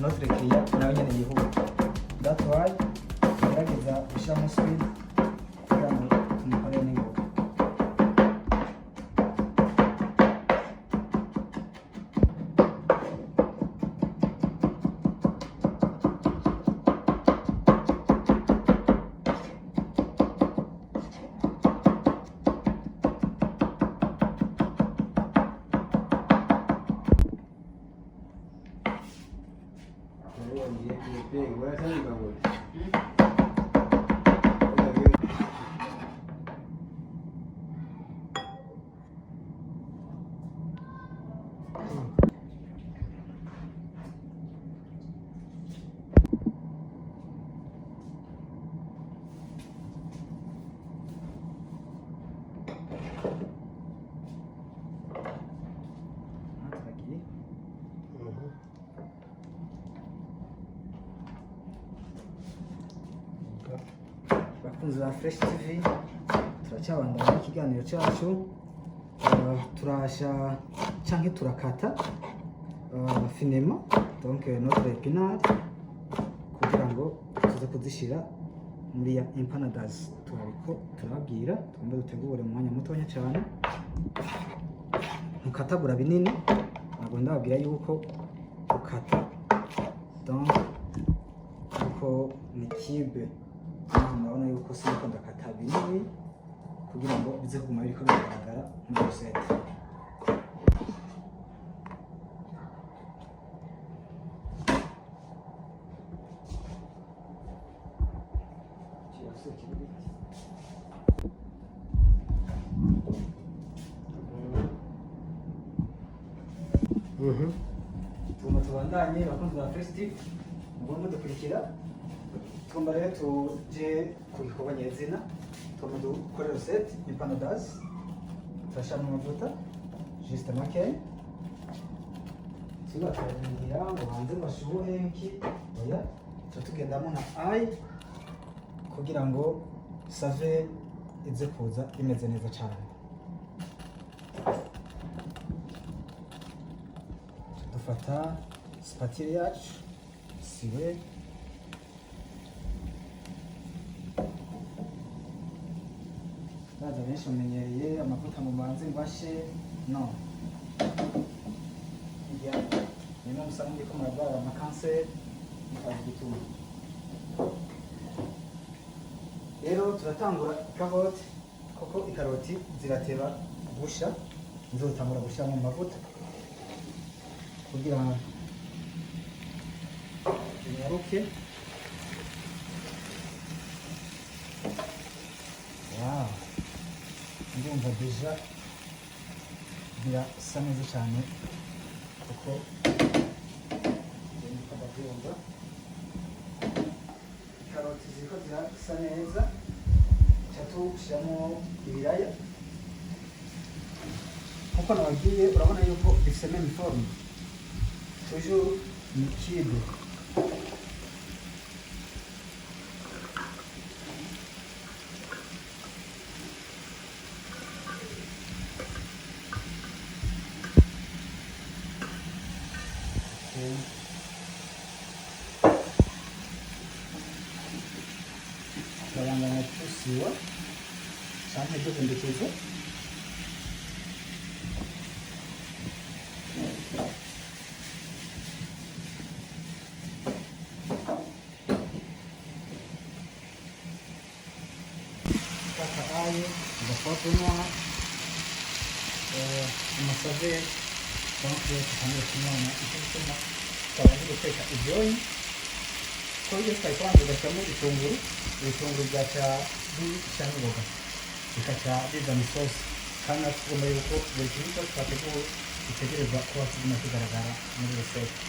notre client nawe nyene yihuta. That's why gerageza gushyiramo speed kugira ngo tumukorere n'ingoga. Bakunzi ba Fresh TV, turacyabandanya ikiganiro cyacu. Turasha canke turakata finema, donc notre épinard, kugira ngo tuze kuzishira muri ya empanadas. Turabiko turababwira tugomba dutegure mu mwanya mutonya cyane. Mukatagura binini, ntabwo ndababwira yuko ukata donc uko ni kibe. Murabona yuko siniko ndakata binini kugira ngo bize kuguma biriko bigaragara muri rosette. Tugomba tubandanye bakunzi ba Fresh TV, mugomba dukurikira. Tugomba rero tuje ku gikorwa nyezina. Tugomba dukore rosette empanadas. Turashiramo amavuta juste make, tubatarindira ngo banze bashuhe iki oya, tutugendamo na ai kugira ngo save ize kuza imeze neza cyane. Dufata spatule yacu siwe baza benshi bamenyereye amavuta mu banze mbashe no ya nino musanga ndiko murabara amakanseri ikaza gituma. Rero turatangura karote kuko ikaroti zirateba gusha, nzotangura gushyira mu mavuta kugira zinyaruke. Wow, ndumva deja birasa neza cyane kuko ndabyumva karoti ziko zirasa neza. Tushyiramo ibiraya nkuko nababwiye, urabona yuko bifite même forme toujours ni cube. Baranganya tusiwa cyane cyo kundekeza. Kaka ayo ndafoto nwa amasave donc tutangiye kumwana ikituma twaje guteka ibyonyi ko iyo twayikwanze gashyamo ibitunguru byaca cyangwa imboga bikaca bizana isosi, kandi tugomba yuko buri kintu cyose twateguwe gitegerezwa kuba kiguma kigaragara muri rosette.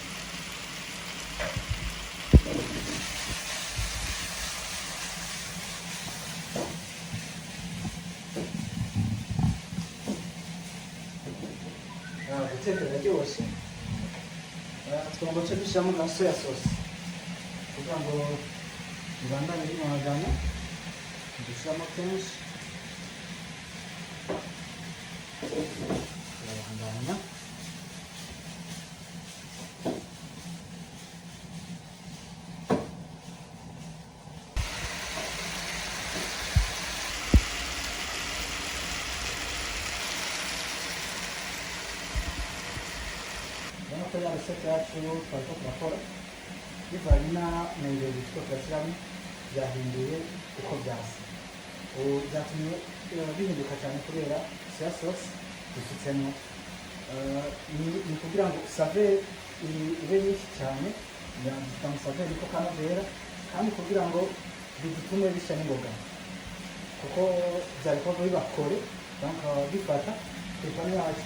Guteka biraryoshye. Tugomba cyo dushyiramo na soya sauce kugira ngo bibandanye binagana. Dushyiramo kenshi turabandanya ko ya resete yacu twariko turakora bivanye na ingredients two turashyiramo byahinduye uko byasa. Ubu byatumye bihinduka cyane kubera soya sauce dushyitsemo. Ni kugira ngo saveur ibe nyinshi cyane, yandika saveur niko kanovera, kandi kugira ngo bitume bishya n'imboga, kuko byari kuba biba kore donc bifata ipanu yacu,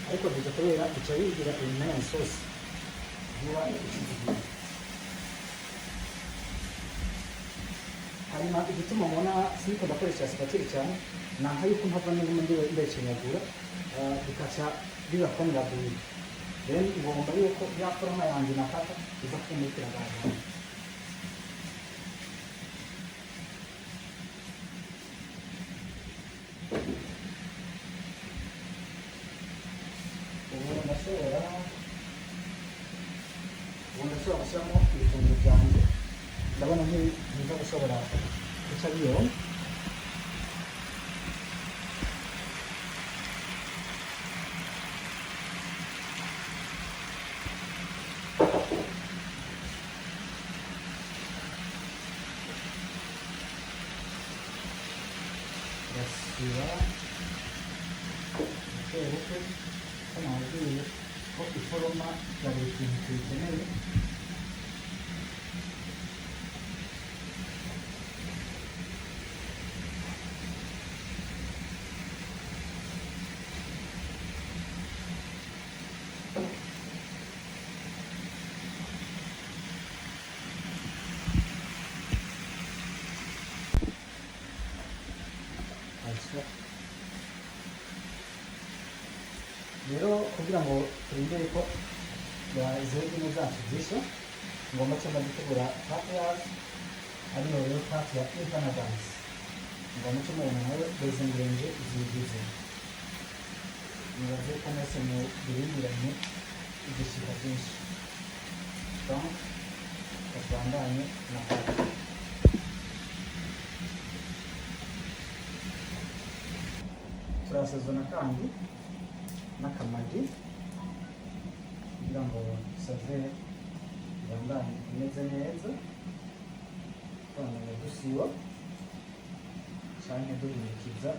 ariko biza kubera bica bigira imena sauce biba ishigiye. Hanyuma igituma mubona siniko ndakoresha spatule cyane nanka yuko mpava n'inguma ndecinyagura bikaca biba formidable. Then ngomba yuko ya forma yanjye nakata iza kumutira gaza. Ubu ndashobora gushyiramo ibitunguru byanjye, ndabona ntibiza gushobora guca biyoma. Yasiba buke ko nabwiye ko iforoma ya buri kintu tuyikeneye. Rero kugira ngo turindire ko izo ndimi zacu zishya, ngomba cyangwa gutegura pate yacu ariyo rero pate ya empanadas. Ngomba cyangwa nayo izo ingredients zigize, nibaze ko mwese mu birindiranye igishika cyinshi. Donc tubandanye na pate. Turasezona kandi n'akamagi kugira ngo saveur ibandanye imeze neza, twongera dusiba cyangwa duhinikiza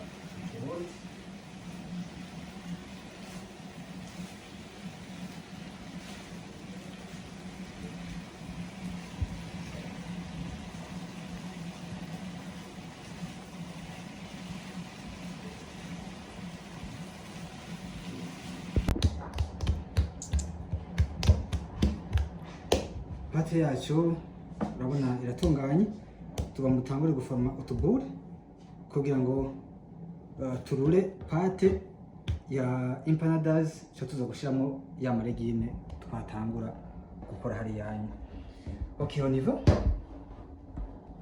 ikirundi. Pate yacu urabona iratunganye, tugomba guforma utubure kugira ngo turure pate ya empanadas cyo tuza gushyiramo ya maregine twatangura gukora hariya. Okay, on y va.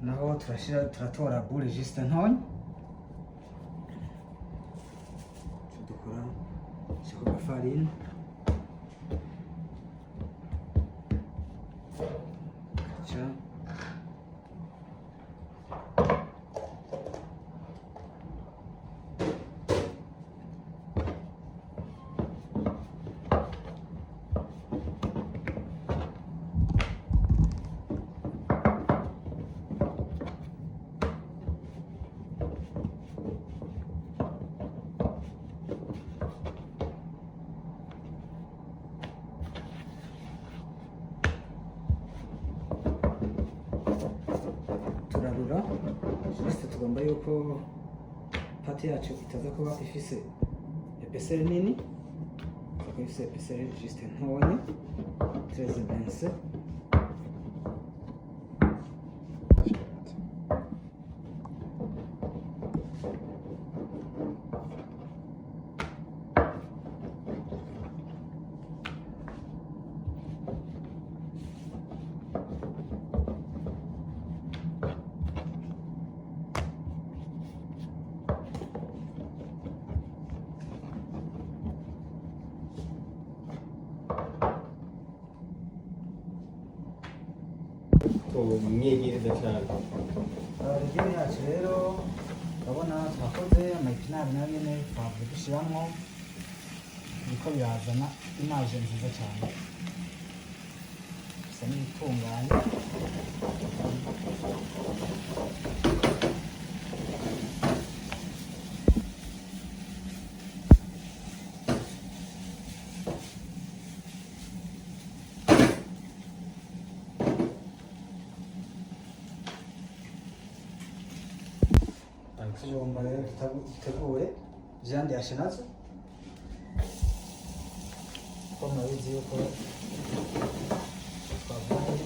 Naho turatora boule juste ntonya, dukora shaka farine turarura. Juste tugomba yuko pate yacu itaza kuba ifise epeseri nini, kuko ifise epeseri juste ntonya 13 mwegere cyane. Regime yacu rero urabona twakoze amapinari nayo nyine twavuye dushyiramo niko birazana imaje nziza cyane, bisa n'ibitunganye. Ikijumba rero dutegure viande yashe nazo, ko murabizi yuko twavuye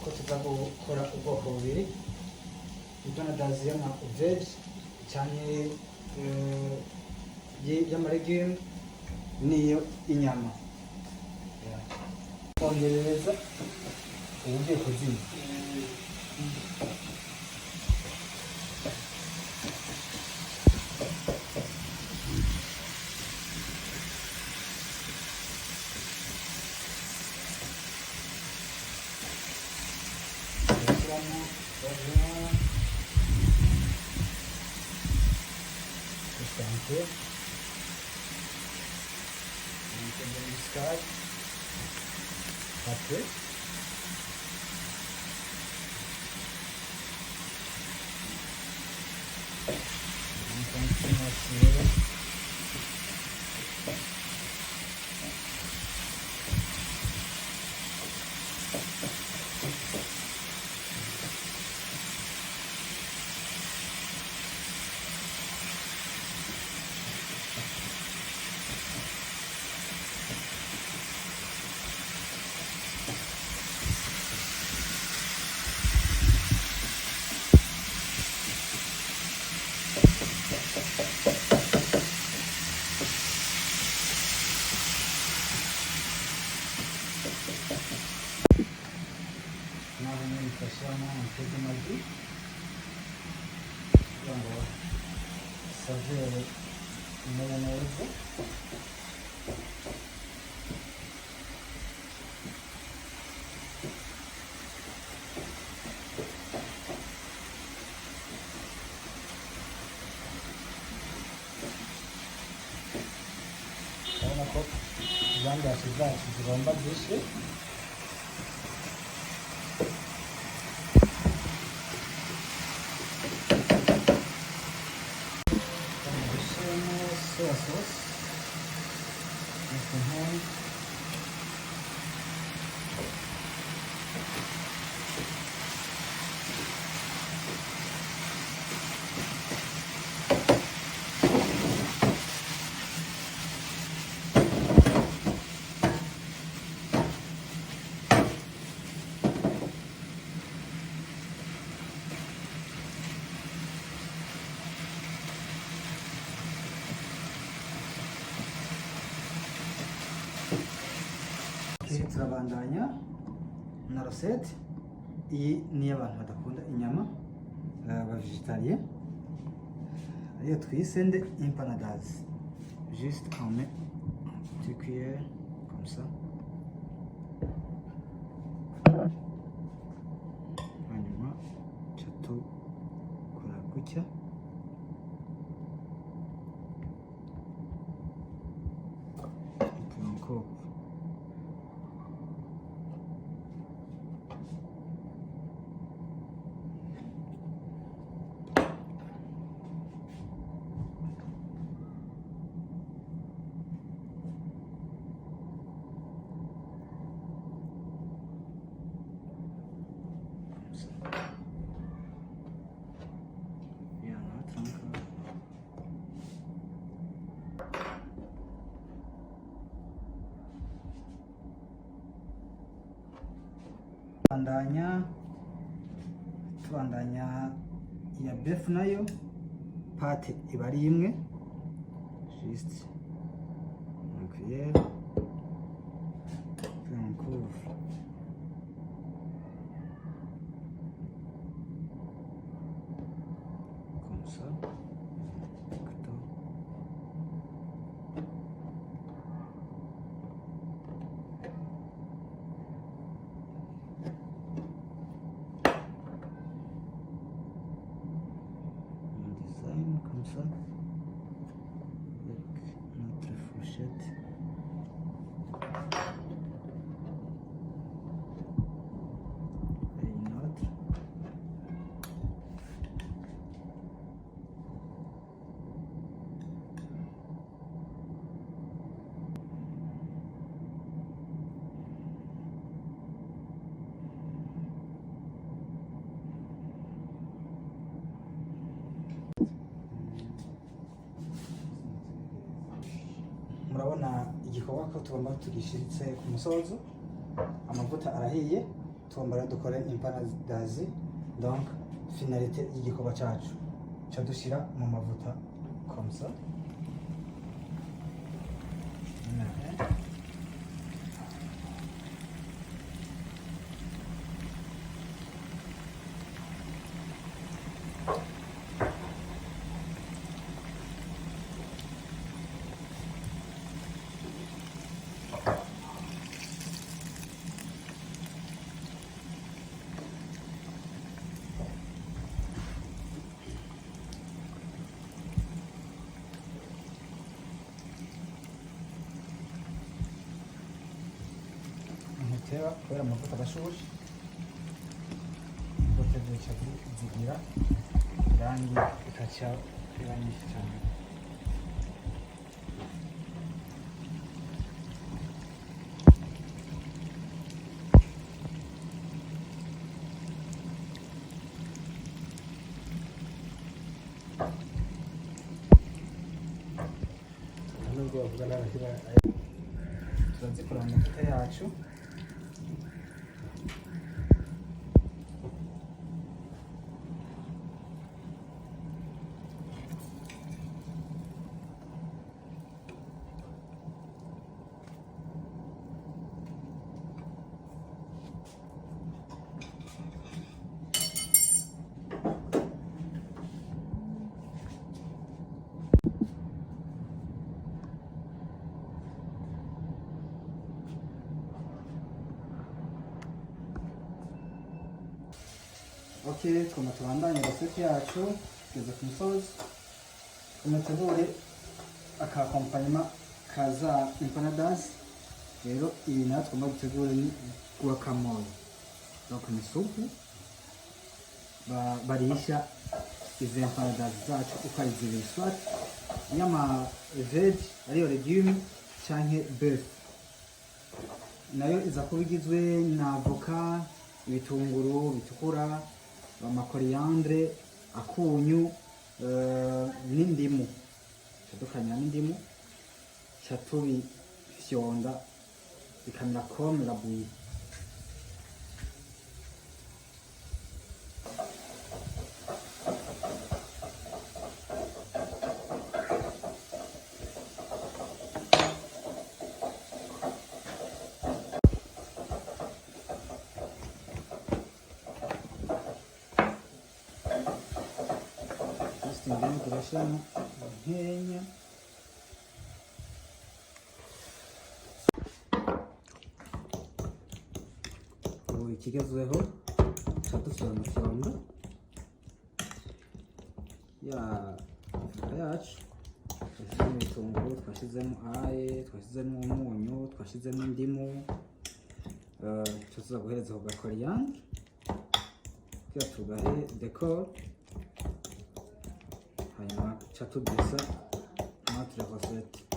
ko tuza gukora ubwoko bubiri, idonadazi y'ama-veg cyane y'amaregume n'iyo inyama. Kongerereza ubugiye kuzima. Bastante. Vamos buscar. Aqui. Vamos continuar assim. Facciamo anche domani quando assaggiare il maionese. Urabona ko ibangasi zacu zigomba zishe. Soya sauce, alcohol, turabandanya na rosette. Iyi ni abantu badakunda inyama, ba vegetariens, ariyo twise nde empanadazi. Juste on met une petite cuillère comme ça, hanyuma tukora gutya. Tubandanya ya beef nayo pate iba ari imwe, juste une cuillère, puis on couvre comme ça. Comme ça, avec notre fourchette. igikorwa ko tugomba tugishiritse ku musozo, amavuta arahiye, tugomba rero dukore empanadazi. Donc finalité y'igikorwa cyacu ca dushira mu mavuta comme ça. Teba kubera amavuta adashushe bote zica zigira irangi ikaca irangi cyane. Nubwo bavuga n'abakiba turazikora mu mavuta yacu. Okay, twuma tubandanye reseti yacu tugeze ku musozi. Tumutegure aka accompagnement kaza empanadazi. Rero iyi nayo twumva gutegura ni guacamole. Donc ni supu barisha izi empanadazi zacu uko ari zibiri, soit nyama veg ariyo legume canke beef. Nayo iza kuba igizwe na avoka, ibitunguru bitukura, amakoriandre, akunyu, n'indimu. Dukanya n'indimu tubifyonda bikamera comme la bouillie. Indimu turashyiramo nkenya. Ubu ikigezweho dufyonda ya avoka yacu, twashyizemo ibitunguru, twashyizemo aye, twashyizemo umunyu, twashyizemo indimu, tuza guhereza ku gakoriyandre kugira tugahe decor. Hanyuma cha tudesa na turevaseti.